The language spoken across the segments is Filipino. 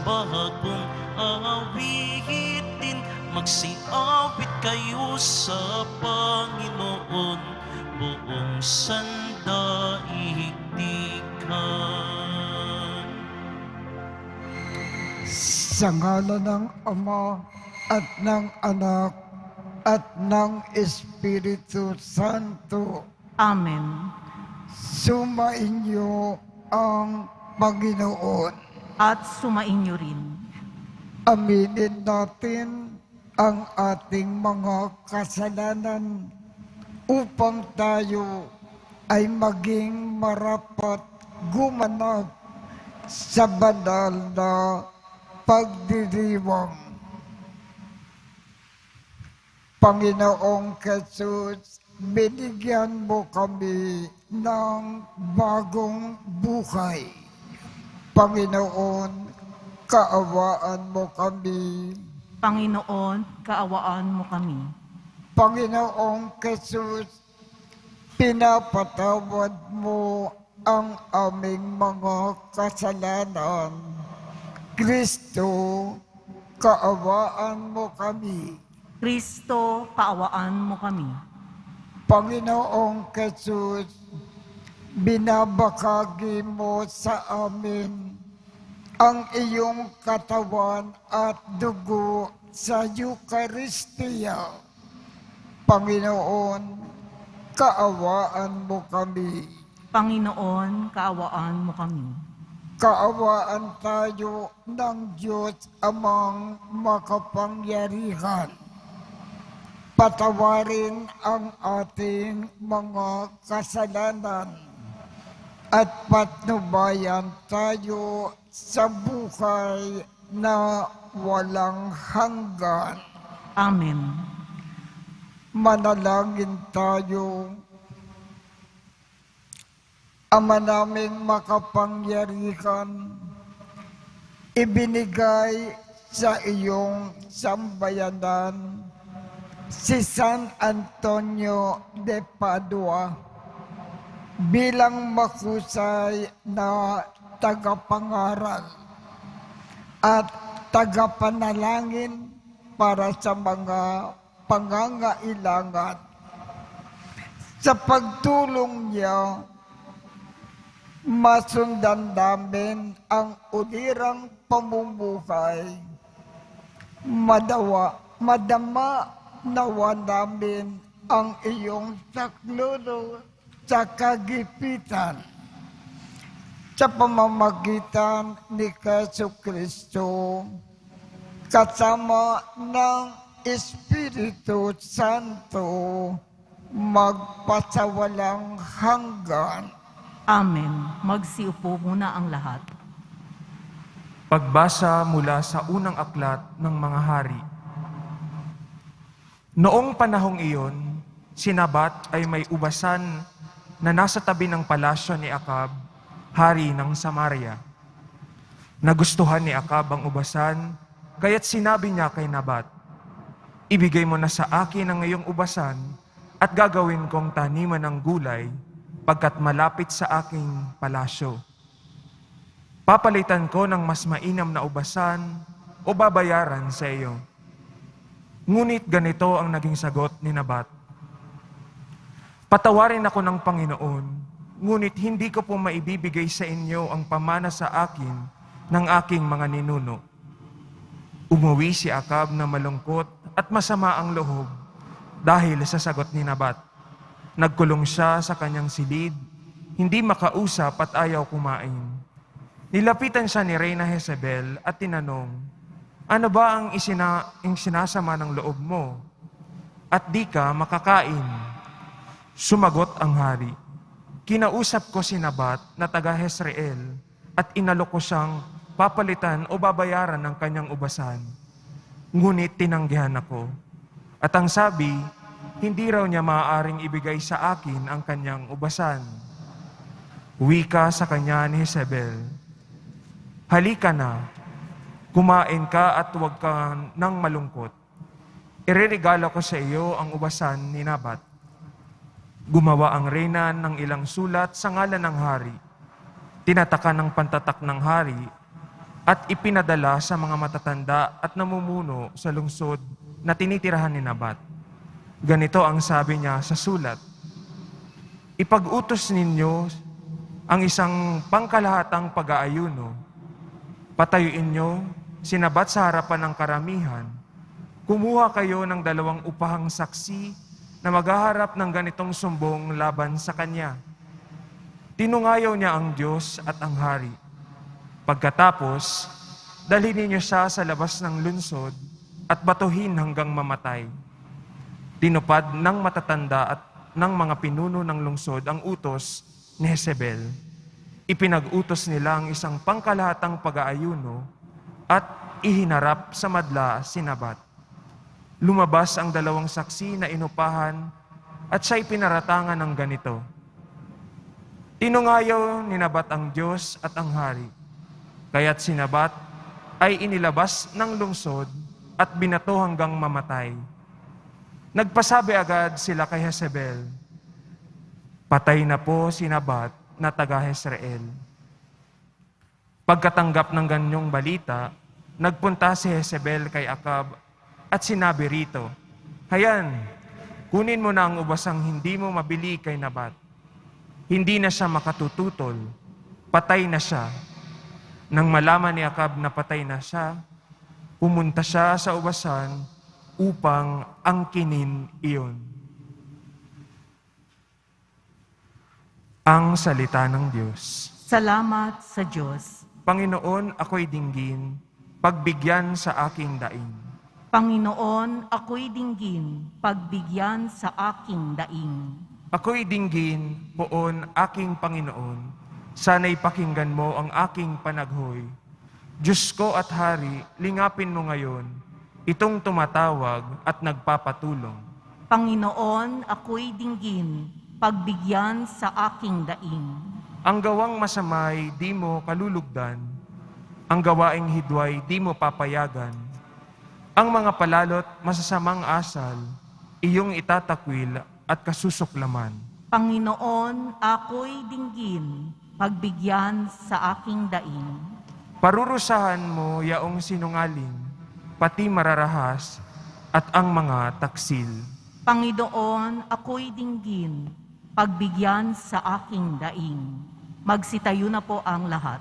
bagong awitin. Magsiawit kayo sa Panginoon, buong sandaigdigan. Sa ngalan ng Ama at ng Anak at ng Espiritu Santo. Amen. Sumainyo ang Panginoon. At sumainyo rin. Aminin natin ang ating mga kasalanan upang tayo ay maging marapat gumanap sa banal na pagdiriwang. Panginoong Jesus, binigyan mo kami ng bagong buhay. Panginoon, kaawaan mo kami. Panginoon, kaawaan mo kami. Panginoong Jesus, pinapatawad mo ang aming mga kasalanan. Kristo, kaawaan mo kami. Kristo, kaawaan mo kami. Panginoong Jesus, binabakagi mo sa amin ang iyong katawan at dugo sa Eucharistia. Panginoon, kaawaan mo kami. Panginoon, kaawaan mo kami. Kaawaan tayo ng Diyos Amang makapangyarihan. Patawarin ang ating mga kasalanan at patnubayan tayo sa buhay na walang hanggan. Amen. Manalangin tayo. Ama naming makapangyarihan, ibinigay sa iyong sambayanan si San Antonio de Padua bilang mahusay na tagapangaral at tagapanalangin para sa mga pangangailangan. Sa pagtulong niya, masundan namin ang ulirang pamumuhay. Madama nawa namin ang iyong saklolo sa kagipitan sa pamamagitan ni Jesucristo kasama ng Espiritu Santo magpasawalang hanggan. Amen. Magsiupo muna ang lahat. Pagbasa mula sa unang aklat ng mga hari. Noong panahong iyon, si Nabat ay may ubasan na nasa tabi ng palasyo ni Akab, hari ng Samaria. Nagustuhan ni Akab ang ubasan, kaya't sinabi niya kay Nabat, "Ibigay mo na sa akin ang iyong ubasan at gagawin kong taniman ng gulay pagkat malapit sa aking palasyo. Papalitan ko ng mas mainam na ubasan o babayaran sa iyo." Ngunit ganito ang naging sagot ni Nabat, "Patawarin ako ng Panginoon, ngunit hindi ko po maibibigay sa inyo ang pamana sa akin ng aking mga ninuno." Umuwi si Akab na malungkot at masama ang loob dahil sa sagot ni Nabat. Nagkulong siya sa kanyang silid, hindi makausap at ayaw kumain. Nilapitan siya ni Reyna Jezebel at tinanong, "Ano ba ang sinasama ng loob mo? At di ka makakain?" Sumagot ang hari, "Kinausap ko si Nabat na taga Jezreel at inalok ko siyang papalitan o babayaran ng kanyang ubasan. Ngunit tinanggihan ako. At ang sabi, hindi raw niya maaaring ibigay sa akin ang kanyang ubasan." Wika sa kanya ni Jezebel, "Halika na, kumain ka at huwag ka nang malungkot. Ireregalo ko sa iyo ang ubasan ni Nabat." Gumawa ang reyna ng ilang sulat sa ngalan ng hari. Tinataka ng pantatak ng hari, at ipinadala sa mga matatanda at namumuno sa lungsod na tinitirahan ni Nabat. Ganito ang sabi niya sa sulat, "Ipag-utos ninyo ang isang pangkalahatang pag-aayuno. Patayuin nyo, sinabat sa harapan ng karamihan. Kumuha kayo ng 2 upahang saksi na maghaharap ng ganitong sumbong laban sa kanya. Tinungayaw niya ang Diyos at ang hari. Pagkatapos, dalhin ninyo siya sa labas ng lungsod at batuhin hanggang mamatay." Tinupad ng matatanda at ng mga pinuno ng lungsod ang utos ni Jezebel. Ipinag-utos nila ang isang pangkalahatang pag-aayuno at ihinarap sa madla si Nabat. Lumabas ang 2 saksi na inupahan at siya'y pinaratangan ng ganito, "Tinungayaw ni Nabat ang Diyos at ang hari. Kaya't si Nabat ay inilabas ng lungsod at binato hanggang mamatay." Nagpasabi agad sila kay Jezebel, "Patay na po si Nabat na taga-Jezreel." Pagkatanggap ng ganyong balita, nagpunta si Jezebel kay Acab at sinabi rito, "Hayan, kunin mo na ang ubasang hindi mo mabili kay Nabat. Hindi na siya makatututol, patay na siya." Nang malaman ni Acab na patay na siya, pumunta siya sa ubasan upang angkinin iyon. Ang salita ng Diyos. Salamat sa Diyos. Panginoon, ako'y dinggin, pagbigyan sa aking daing. Panginoon, ako'y dinggin, pagbigyan sa aking daing. Ako'y dinggin, poon aking Panginoon, sana'y pakinggan mo ang aking panaghoy. Diyos ko at Hari, lingapin mo ngayon, itong tumatawag at nagpapatulong. Panginoon, ako'y dinggin, pagbigyan sa aking daing. Ang gawang masamay, di mo kalulugdan. Ang gawaing hidway, di mo papayagan. Ang mga palalot, masasamang asal, iyong itatakwil at kasusuklaman. Panginoon, ako'y dinggin, pagbigyan sa aking daing. Parurusahan mo yaong sinungaling, pati mararahas at ang mga taksil. Panginoon, ako'y dinggin, pagbigyan sa aking daing. Magsitayo na po ang lahat.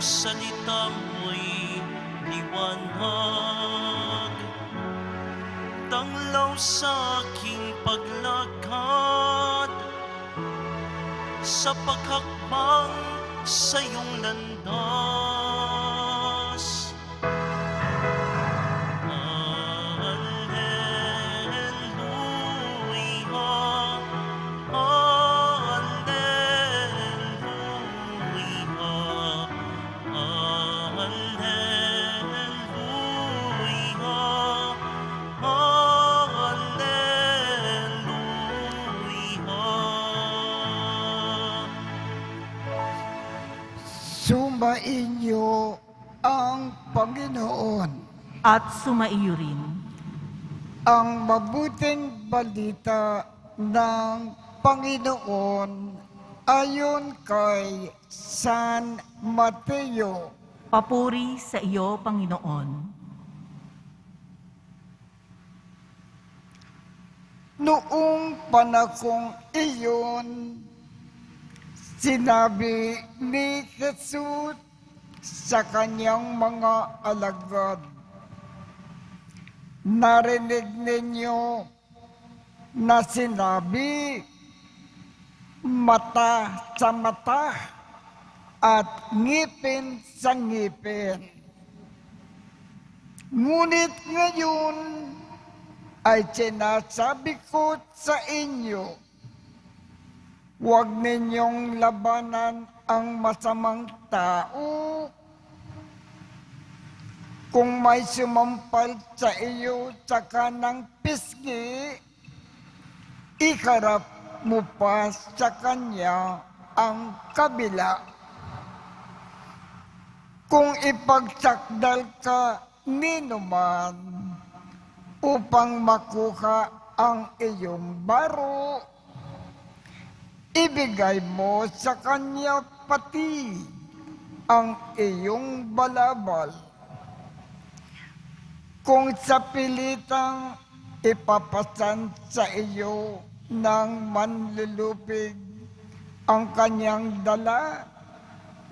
Salita mo'y liwanag, tanglaw sa aking paglakad, sa paghakbang sa iyong landas. Sumainyo ang Panginoon. At sumaiyo rin. Ang mabuting balita ng Panginoon ayon kay San Mateo. Papuri sa iyo, Panginoon. Noong panahong iyon, sinabi ni Jesus sa kanyang mga alagad, "Narinig ninyo na sinabi, mata sa mata at ngipin sa ngipin. Ngunit ngayon ay sinasabi ko sa inyo, huwag ninyong labanan ang masamang tao. Kung may sumampal sa iyo sa kanang pisngi, iharap mo pa sa kanya ang kabila. Kung ipagsakdal ka ninuman upang makuha ang iyong baro, ibigay mo sa kanya pati ang iyong balabal. Kung sa pilitang ipapasan sa iyo ng manlulupig ang kanyang dala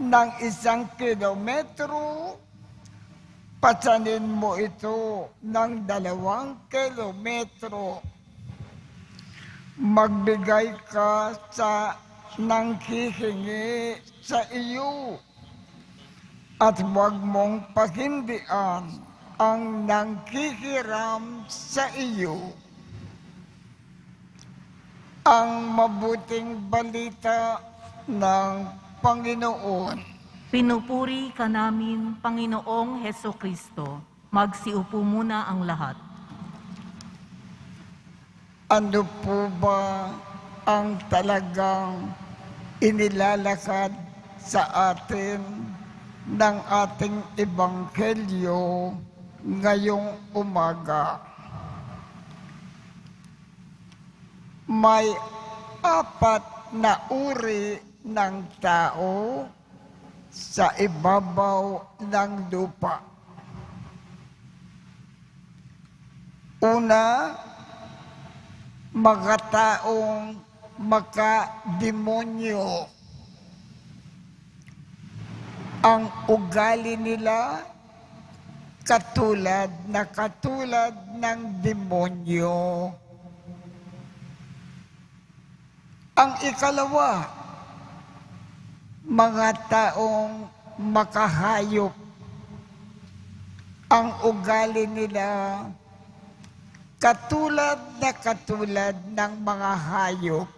ng 1 kilometro, pasanin mo ito ng 2 kilometro. Magbigay ka sa nanghihingi sa iyo at huwag mong paghindian ang nanghihiram sa iyo. Ang mabuting balita ng Panginoon. Pinupuri ka namin, Panginoong Hesukristo. Magsiupo muna ang lahat. Ano po ba ang talagang inilalakad sa atin ng ating ebanghelyo ngayong umaga? May 4 na uri ng tao sa ibabaw ng lupa. Una, mga taong makademonyo. Ang ugali nila katulad ng demonyo. Ang ikalawa, mga taong makahayop. Ang ugali nila katulad ng mga hayop.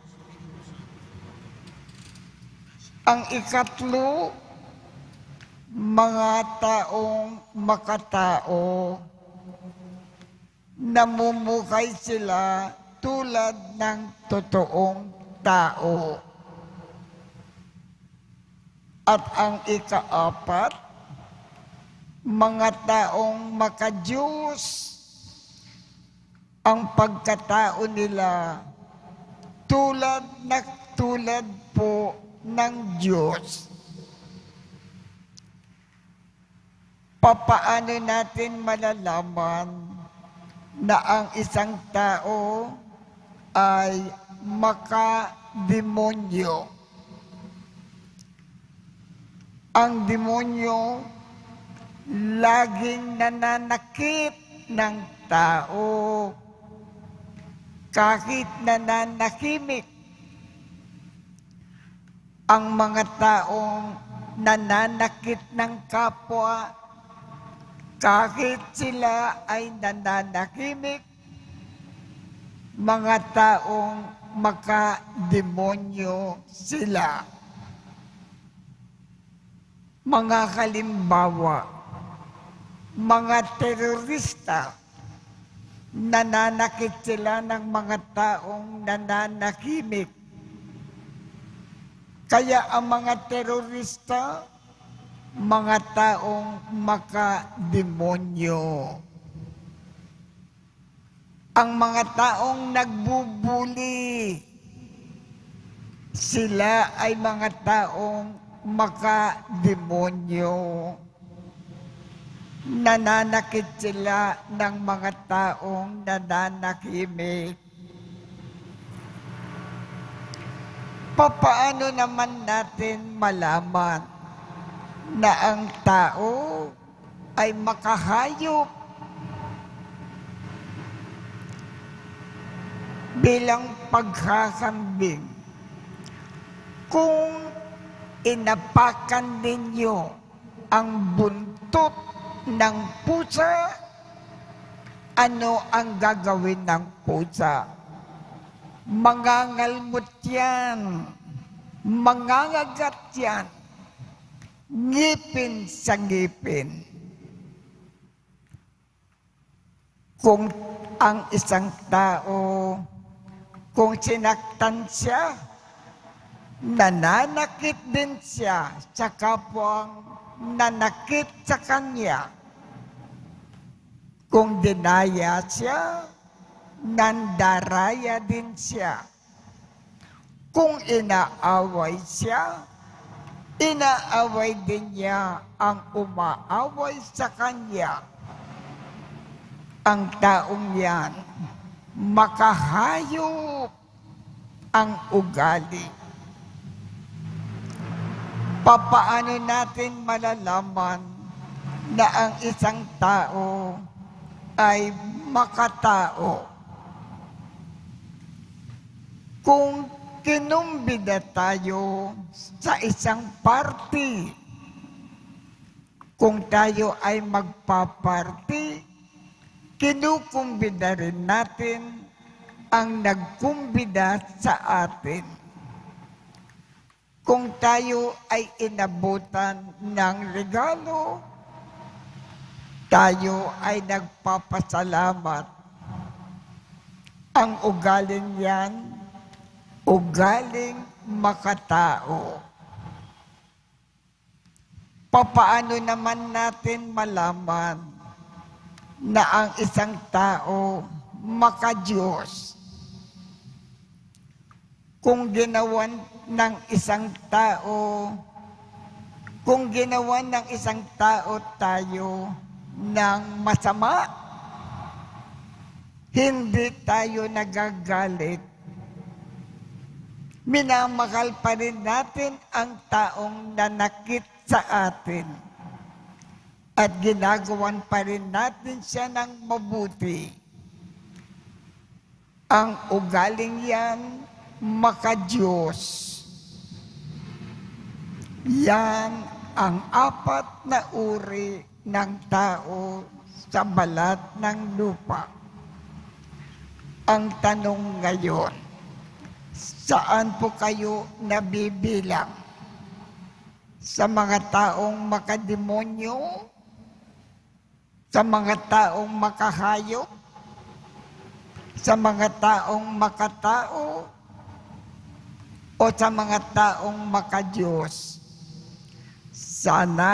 Ang ikatlo, mga taong makatao. Namumuhay sila tulad ng totoong tao. At ang ika-4, mga taong makadiyos. Ang pagkatao nila tulad po ng Diyos. Papaano natin malalaman na ang isang tao ay makademonyo? Ang demonyo laging nananakit ng tao. Kahit nananahimik, ang mga taong nananakit ng kapwa, kahit sila ay nananahimik, mga taong makademonyo sila. Mga halimbawa, mga terorista, nananakit sila ng mga taong nananahimik. Kaya ang mga terorista, mga taong makademonyo. Ang mga taong nagbubuli, sila ay mga taong makademonyo. Nananakit sila ng mga taong nananahimik. Papaano naman natin malaman na ang tao ay makahayop? Bilang paghahambing, kung inapakan ninyo ang buntot ng pusa, ano ang gagawin ng pusa? Mangangalmot yan. mangangagat yan, ngipin sa ngipin. Kung ang isang tao, kung sinaktan siya, nananakit din siya sa kapwang nanakit sa kanya. Kung dinaya siya, nandaraya din siya. Kung inaaway siya, inaaway din niya ang umaaway sa kanya. Ang taong yan, makahayop ang ugali. Papaano natin malalaman na ang isang tao ay makatao? Kung kinumbida tayo sa isang party, kung tayo ay magpa-party, kinukumbida rin natin ang nagkumbida sa atin. Kung tayo ay inabutan ng regalo, tayo ay nagpapasalamat. Ang ugaling yan, ugaling makatao. Papaano naman natin malaman na ang isang tao makadiyos? Kung ginawan ng isang tao, kung ginawan ng isang tao tayo ng masama, hindi tayo nagagalit. Minamahal pa rin natin ang taong nanakit sa atin. At ginagawan pa rin natin siya ng mabuti. Ang ugaling yan, makadiyos. Yan ang apat na uri ng tao sa balat ng lupa. Ang tanong ngayon, saan po kayo nabibilang? Sa mga taong makademonyo? Sa mga taong makahayop? Sa mga taong makatao? O sa mga taong makadiyos? Sana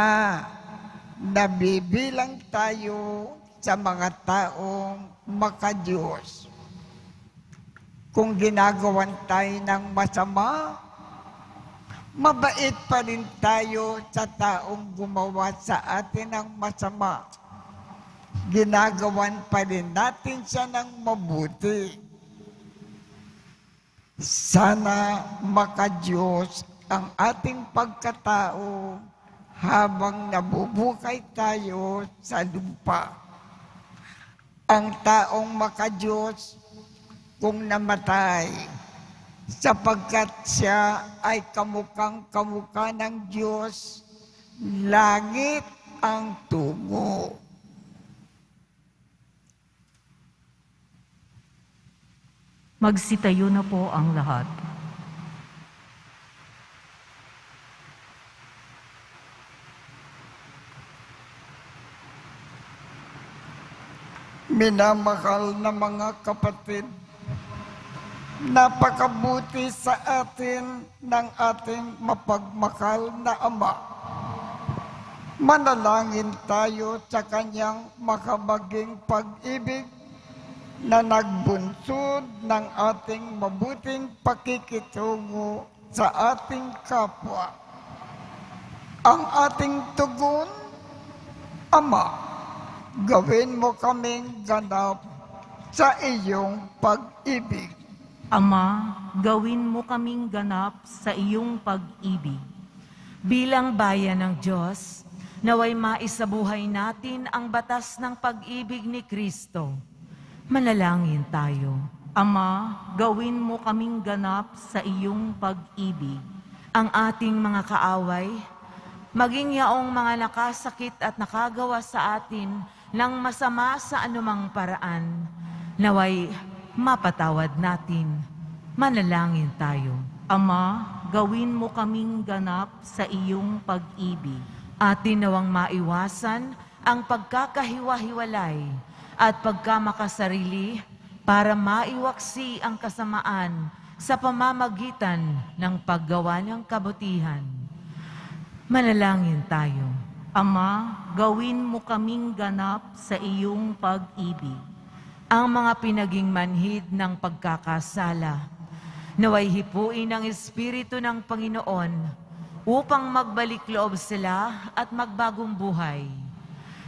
nabibilang tayo sa mga taong makadiyos. Kung ginagawan tayo ng masama, mabait pa rin tayo sa taong gumawa sa atin ng masama. Ginagawan pa rin natin siya ng mabuti. Sana makadiyos ang ating pagkatao habang nabubuhay tayo sa lupa. Ang taong makadiyos kung namatay, sapagkat siya ay kamukang-kamukha ng Diyos, langit ang tungo. Magsitayo na po ang lahat. Minamahal na mga kapatid, napakabuti sa atin ng ating mapagmahal na Ama. Manalangin tayo sa Kanyang makamaging pag-ibig na nagbunsod ng ating mabuting pakikitungo sa ating kapwa. Ang ating tugon, Ama, gawin mo kaming ganap sa iyong pag-ibig. Ama, gawin mo kaming ganap sa iyong pag-ibig. Bilang bayan ng Diyos, naway maisabuhay natin ang batas ng pag-ibig ni Kristo. Manalangin tayo. Ama, gawin mo kaming ganap sa iyong pag-ibig. Ang ating mga kaaway, maging yaong mga nakasakit at nakagawa sa atin ng masama sa anumang paraan, naway mapatawad natin. Manalangin tayo. Ama, gawin mo kaming ganap sa iyong pag-ibig. Atin nawang maiwasan ang pagkakahiwa-hiwalay at pagkamakasarili para maiwaksi ang kasamaan sa pamamagitan ng paggawa ng kabutihan. Manalangin tayo. Ama, gawin mo kaming ganap sa iyong pag-ibig. Ang mga pinaging manhid ng pagkakasala, naway hipuin ng Espiritu ng Panginoon upang magbalik loob sila at magbagong buhay.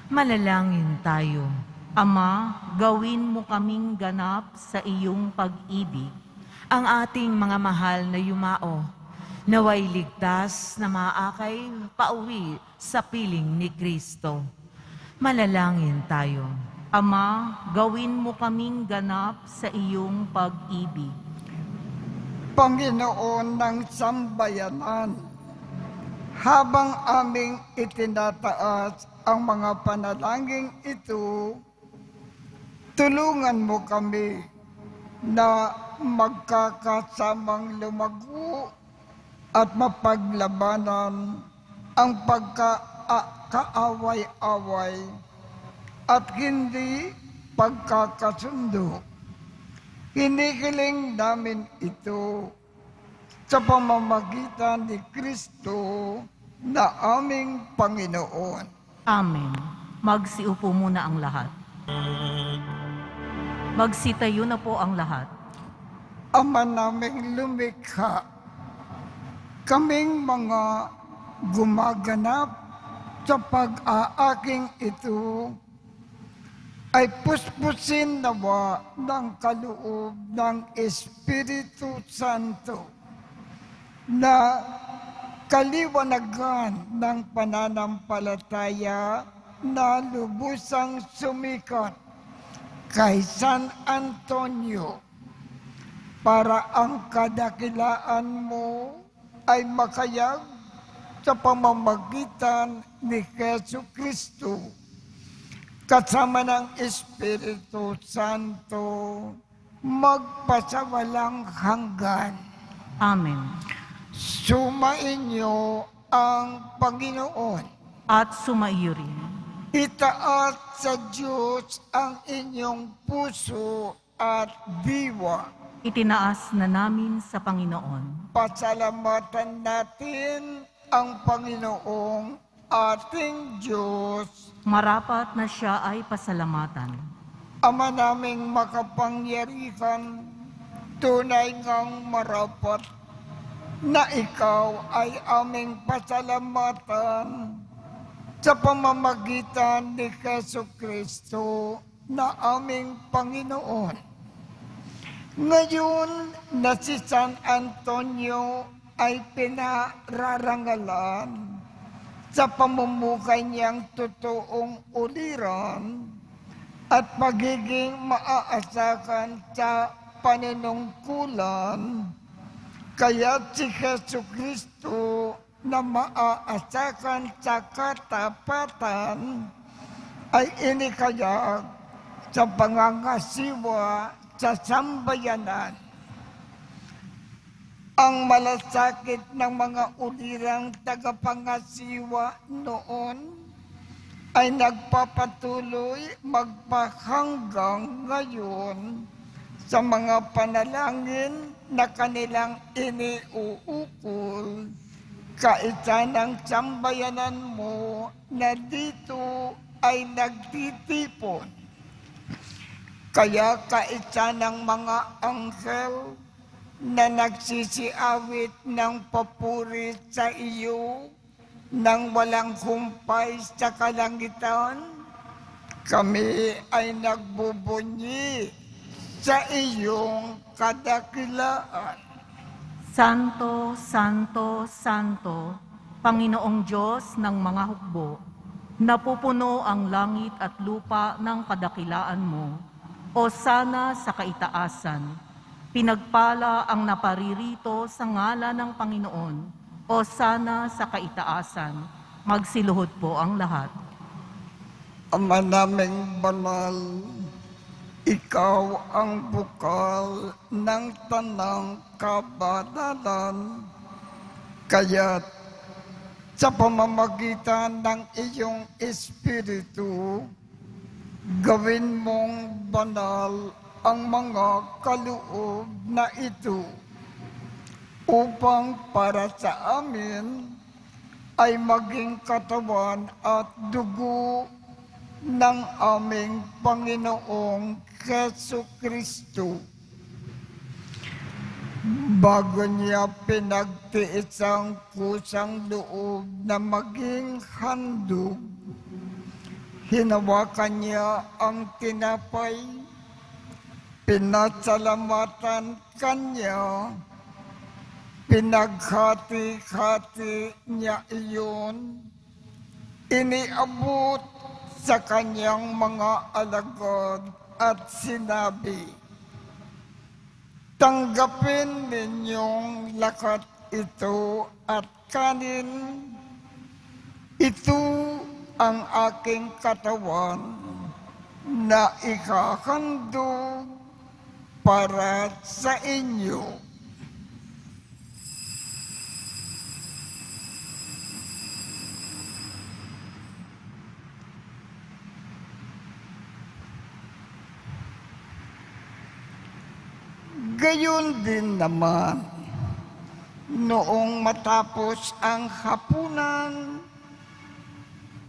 Manalangin tayo. Ama, gawin mo kaming ganap sa iyong pag-ibig. Ang ating mga mahal na yumao, naway ligtas na maakay pauwi sa piling ni Kristo. Manalangin tayo. Ama, gawin mo kaming ganap sa iyong pag-ibig. Panginoon ng sambayanan, habang aming itinataas ang mga panalangin ito, tulungan mo kami na magkakasamang lumago at mapaglabanan ang pagkakaaway-away at hindi pagkakasundo. Hinihiling namin ito sa pamamagitan ni Kristo na aming Panginoon. Amen. Magsiupo muna ang lahat. Magsitayo na po ang lahat. Ama naming lumikha, kaming mga gumaganap sa pag-aaking ito ay puspusin nawa ng kaloob ng Espiritu Santo na kaliwanagan ng pananampalataya na lubusang sumikat kay San Antonio para ang kadakilaan mo ay makayag sa pamamagitan ni Jesu Kristo kasama ng Espiritu Santo magpasawalang hanggan. Amen. Sumainyo ang Panginoon. At sumaiyo rin. Itaat sa Diyos ang inyong puso at diwa. Itinaas na namin sa Panginoon. Pasalamatan natin ang Panginoong ating Diyos. Marapat na siya ay pasalamatan. Ama naming makapangyarihan, tunay ngang marapat na ikaw ay aming pasalamatan sa pamamagitan ni Jesu Kristo na aming Panginoon. Ngayon na si San Antonio ay pinararangalan sa pamumukay niyang totoong uliran at pagiging maaasakan sa panunungkulan, kaya si Jesu Kristo na maaasakan sa katapatan ay inikayag sa pangangasiwa sa sambayanan. Ang malasakit ng mga ulirang tagapangasiwa noon ay nagpapatuloy magpahanggang ngayon sa mga panalangin na kanilang iniuukol kaisa ng sambayanan mo na dito ay nagtitipon. Kaya kaisa ng mga anghel na nagsisiawit ng papuri sa iyo nang walang humpay sa kalangitan, kami ay nagbubunyi sa iyong kadakilaan. Santo, Santo, Santo, Panginoong Diyos ng mga hukbo, napupuno ang langit at lupa ng kadakilaan mo, o sana sa kaitaasan, pinagpala ang naparirito sa ngalan ng Panginoon, o sana sa kaitaasan, magsiluhod po ang lahat. Ama naming banal, ikaw ang bukal ng tanang kabanalan Kaya't sa pamamagitan ng iyong Espiritu, gawin mong banal ang mga kaloob na ito upang para sa amin ay maging katawan at dugo ng aming Panginoong Jesucristo. Bago niya pinagtiis ang kusang loob na maging handog, hinawakan niya ang tinapay, pinasalamatan kanya, pinaghati-hati niya iyon, iniabot sa kanyang mga alagad at sinabi, "Tanggapin ninyong lakat ito at kanin. Ito ang aking katawan na ikahandog para sa inyo." Gayon din naman, noong matapos ang hapunan,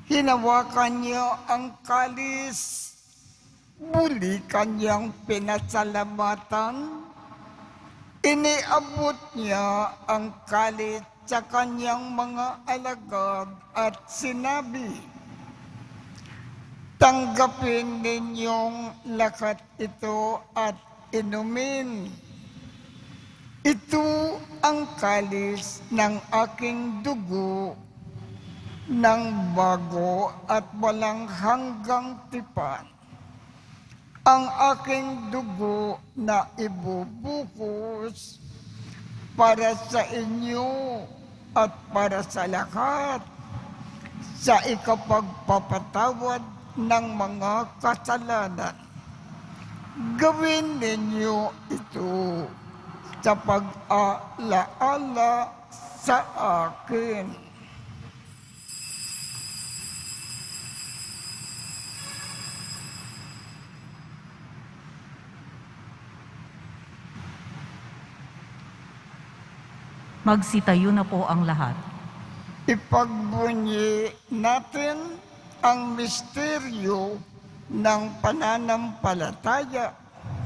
hinawakan niya ang kalis, muli kanyang pinasalamatan, iniabot niya ang kalis sa kanyang mga alagad at sinabi, "Tanggapin ninyong lakat ito at inumin. Ito ang kalis ng aking dugo ng bago at walang hanggang tipan. Ang aking dugo na ibubuhos para sa inyo at para sa lahat sa ikapagpapatawad ng mga kasalanan. Gawin ninyo ito sa pag-alaala sa akin." Magsitayo na po ang lahat. Ipagbunyi natin ang misteryo ng pananampalataya.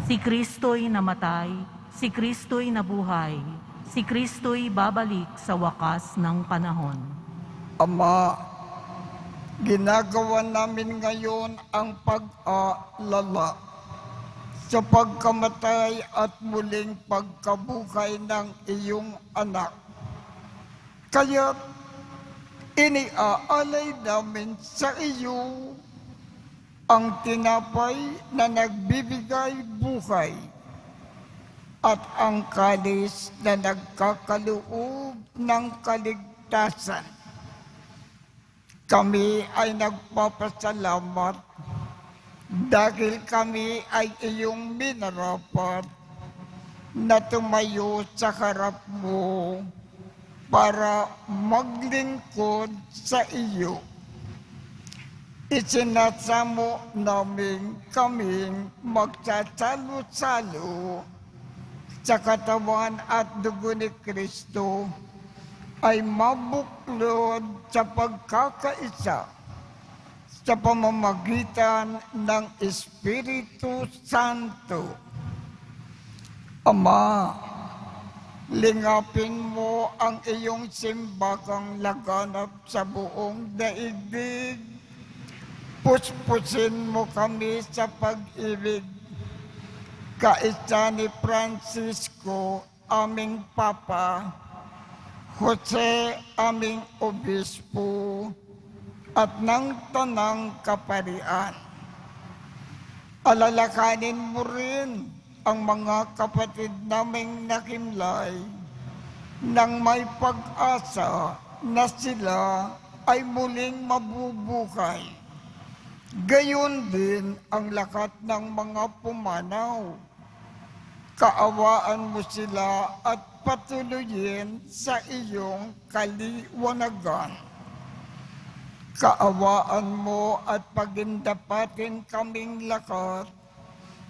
Si Kristo'y namatay, si Kristo'y nabuhay, si Kristo'y babalik sa wakas ng panahon. Ama, ginagawa namin ngayon ang pag-aalala sa pagkamatay at muling pagkabuhay ng iyong anak. Kaya iniaalay namin sa iyo ang tinapay na nagbibigay buhay at ang kalis na nagkakaloob ng kaligtasan. Kami ay nagpapasalamat dahil kami ay iyong minarapat na tumayo sa harap mo para maglingkod sa iyo. Isinasamo namin kaming magsasalo-salo sa katawan at dugo ni Kristo ay mabuklod sa pagkakaisa sa pamamagitan ng Espiritu Santo. Ama, lingapin mo ang iyong simbakang laganap sa buong daigdig. Puspusin mo kami sa pag-ibig, kaisa ni Francisco, aming Papa, Jose, aming Obispo, at ng Tanang Kaparian. Alalakanin mo rin ang mga kapatid naming nakimlay nang may pag-asa na sila ay muling mabubuhay. Gayon din ang lakat ng mga pumanaw. Kaawaan mo sila at patuloyin sa iyong kaliwanagan. Kaawaan mo at pagindapatin kaming lakat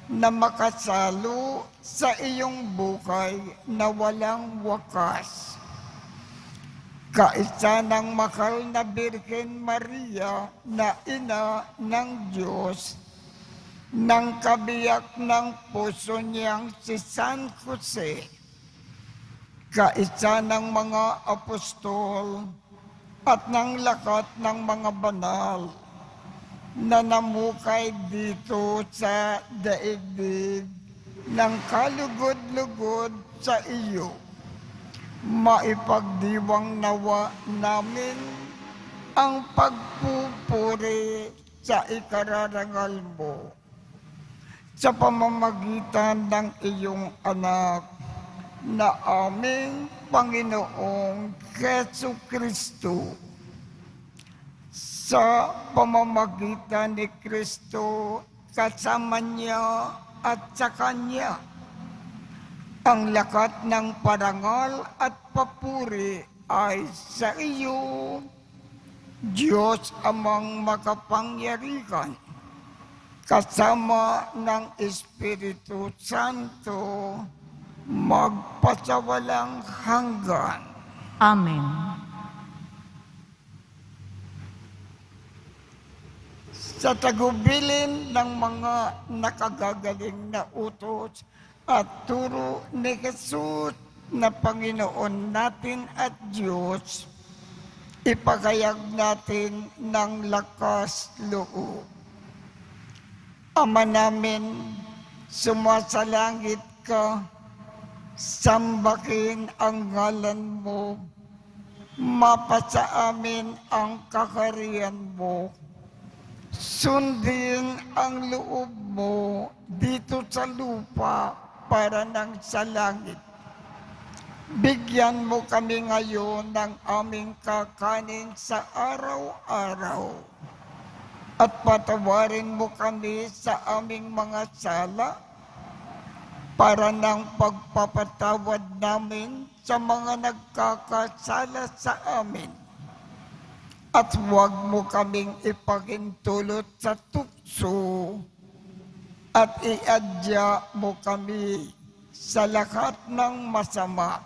na makasalo sa iyong buhay na walang wakas. Kaisa ng mahal na Birhen Maria na ina ng Diyos, ng kabiyak ng puso niyang si San Jose, kaisa ng mga apostol at ng lakat ng mga banal na namukay dito sa daigdig ng kalugod-lugod sa iyo. Maipagdiwang nawa namin ang pagpupuri sa ikararangal mo sa pamamagitan ng iyong anak na aming Panginoong Jesucristo. Sa pamamagitan ni Kristo, kasama niya at sa Kanya, ang lakat ng parangal at papuri ay sa iyo, Diyos Amang makapangyarihan, kasama ng Espiritu Santo, magpasawalang hanggan. Amen. Sa tagubilin ng mga nakagagaling na utos at turo ni Jesus na Panginoon natin at Diyos, ipagayag natin ng lakas loob. Ama namin, sumasalangit ka, sambahin ang ngalan mo, mapasa amin ang kaharian mo, sundin ang loob mo dito sa lupa para nang sa langit. Bigyan mo kami ngayon ng aming kakanin sa araw-araw at patawarin mo kami sa aming mga sala para nang pagpapatawad namin sa mga nagkakasala sa amin. At huwag mo kaming ipahintulot sa tukso at iadya mo kami sa lahat ng masama.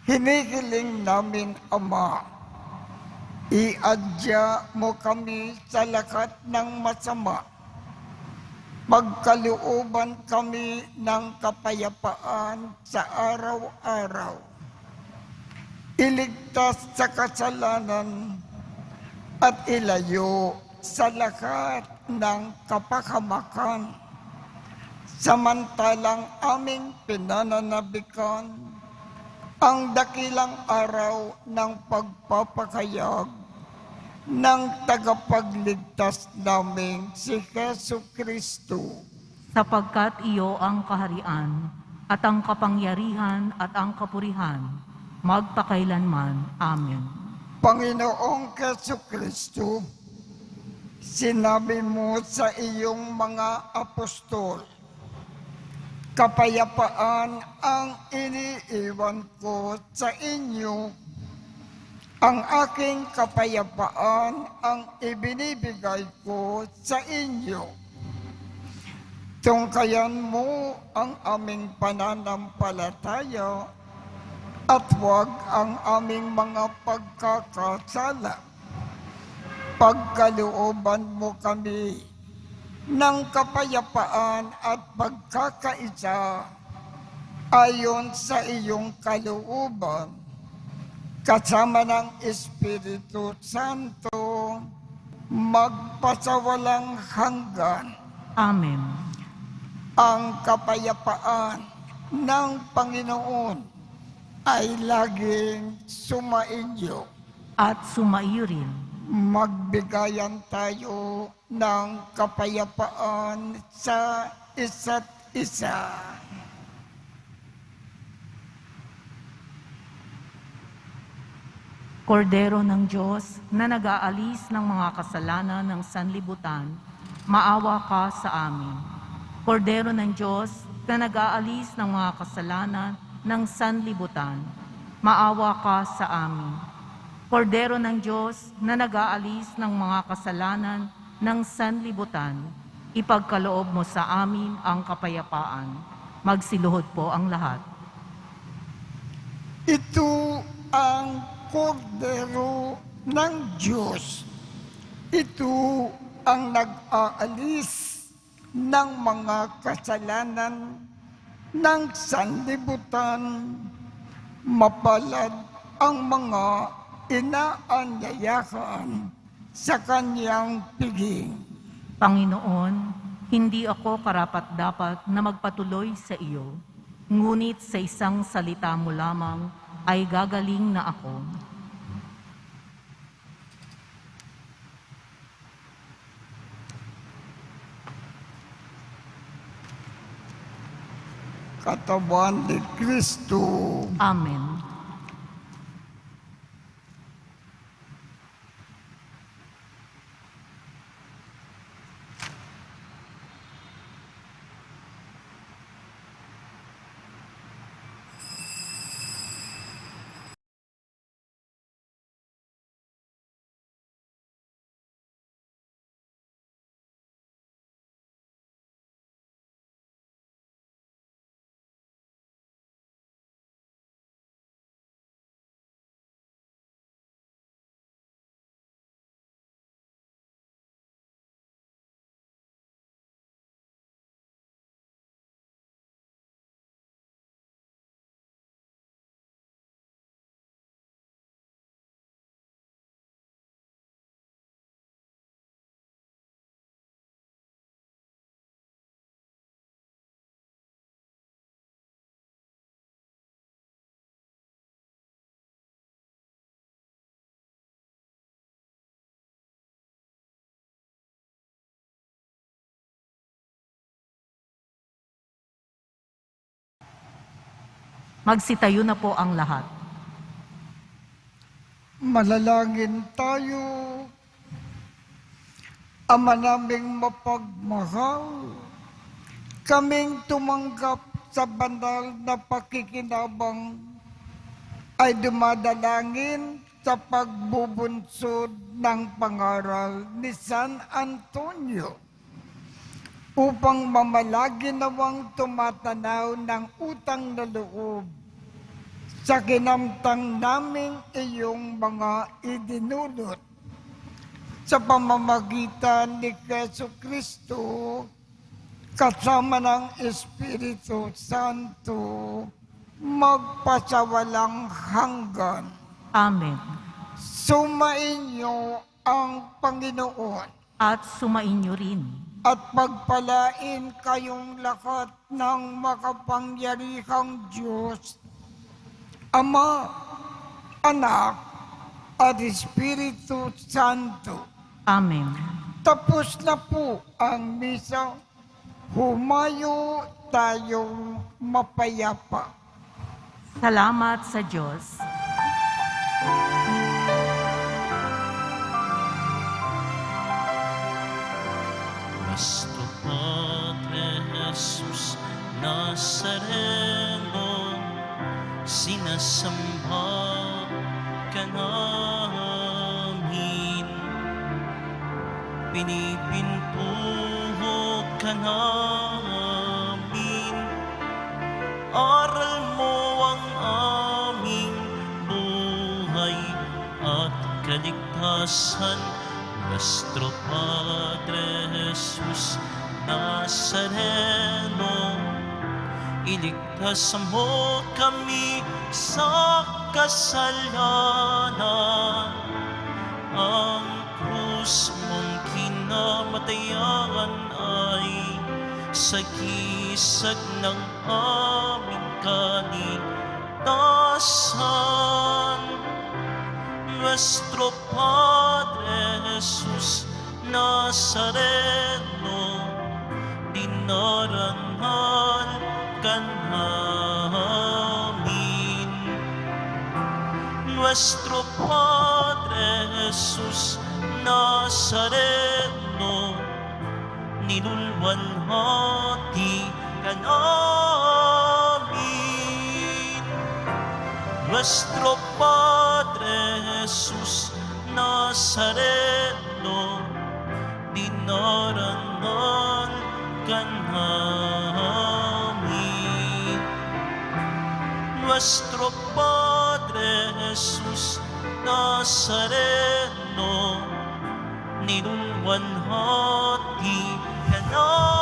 Hinihiling namin, Ama, iadya mo kami sa lahat ng masama. Magkalooban kami ng kapayapaan sa araw-araw. Iligtas sa kasalanan at ilayo sa lahat ng kapahamakan. Samantalang aming pinananabikan ang dakilang araw ng pagpapakayag ng tagapagligtas naming si Jesucristo. Sapagkat iyo ang kaharian at ang kapangyarihan at ang kapurihan, magpakailanman. Amen. Panginoong Jesucristo, sinabi mo sa iyong mga apostol, kapayapaan ang iniiwan ko sa inyo. Ang aking kapayapaan ang ibinibigay ko sa inyo. Tungkayan mo ang aming pananampalataya at huwag ang aming mga pagkakasala. Pagkalooban mo kami ng kapayapaan at pagkakaisa ayon sa iyong kalooban, kasama ng Espiritu Santo, magpasawalang hanggan. Amen. Ang kapayapaan ng Panginoon ay laging sumainyo. At sumaiyo rin. Magbigayan tayo ng kapayapaan sa isa't isa. Kordero ng Diyos na nag-aalis ng mga kasalanan ng sanlibutan, maawa ka sa amin. Kordero ng Diyos na nag-aalis ng mga kasalanan ng sanlibutan, maawa ka sa amin. Kordero ng Diyos na nag-aalis ng mga kasalanan ng sanlibutan, ipagkaloob mo sa amin ang kapayapaan. Magsiluhod po ang lahat. Ito ang kordero ng Diyos. Ito ang nag-aalis ng mga kasalanan ng sanlibutan. Mapalad ang mga inaanyayahan sa kanyang piging. Panginoon, hindi ako karapat-dapat na magpatuloy sa iyo, ngunit sa isang salita mo lamang ay gagaling na ako. Katawan ni Kristo. Amen. Magsitayo na po ang lahat. Manalangin tayo. Ama naming mapagmahal, kaming tumanggap sa banal na pakikinabang ay dumadalangin sa pagbubunsod ng pangaral ni San Antonio upang mamalagi nawang tumatanaw ng utang na loob sa kinamtang naming iyong mga idinulot sa pamamagitan ni Jesu Kristo kasama ng Espiritu Santo magpasawalang hanggan. Amen. Sumainyo ang Panginoon At sumainyo rin. at pagpalain kayong lahat ng makapangyarihang Diyos, Ama, Anak, at Espiritu Santo. Amen. Tapos na po ang misa. Humayo tayong mapayapa. Salamat sa Diyos. Nuestro Padre Jesus Nazareno, sinasamba ka namin, pinipintuho ka namin, aral mo ang aming buhay at kaligtasan. Nuestro Padre Jesus Nazareno, iligtas mo kami sa kasalanan. Ang krus mong kinamatayan ay sagisag ng aming kaligtasan. Nuestro Padre Jesus Nazareno, dinarangal ka namin. Nuestro Padre Jesus Nazareno, nilulwanhati ka namin. Nuestro Padre Jesus Nazareno, dinaranan ka namin. Nuestro Padre Jesus Nazareno, nilulwanhati ka namin.